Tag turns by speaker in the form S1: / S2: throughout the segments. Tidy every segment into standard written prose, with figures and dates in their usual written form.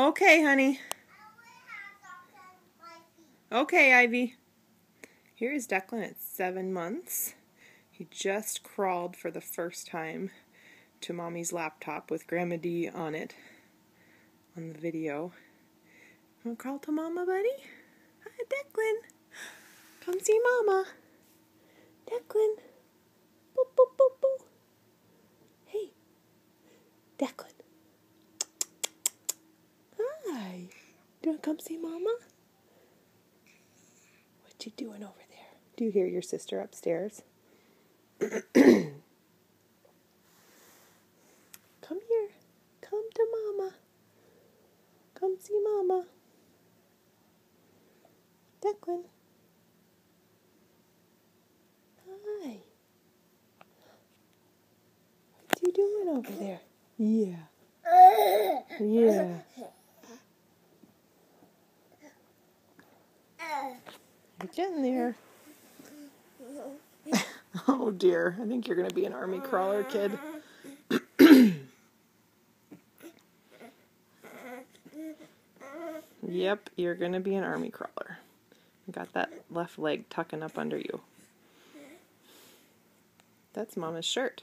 S1: Okay, honey. Okay, Ivy. Here is Declan at 7 months. He just crawled for the first time to Mommy's laptop with Grandma D on it on the video. Want to crawl to Mama, buddy? Hi, Declan. Come see Mama. Declan. Boop, boop, boop, boop. Hey, Declan. Hi. Do you want to come see Mama? What you doing over there? Do you hear your sister upstairs? Come here. Come to Mama. Come see Mama. Declan. Hi. What you doing over there? Yeah. Yeah. Get in there. Oh dear, I think you're going to be an army crawler, kid. Yep, you're going to be an army crawler. You got that left leg tucking up under you. That's Mama's shirt.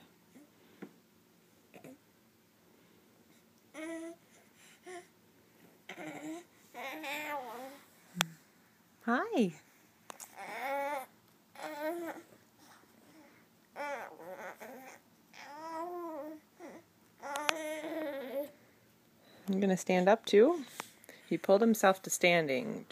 S1: Hi. I'm going to stand up too. He pulled himself to standing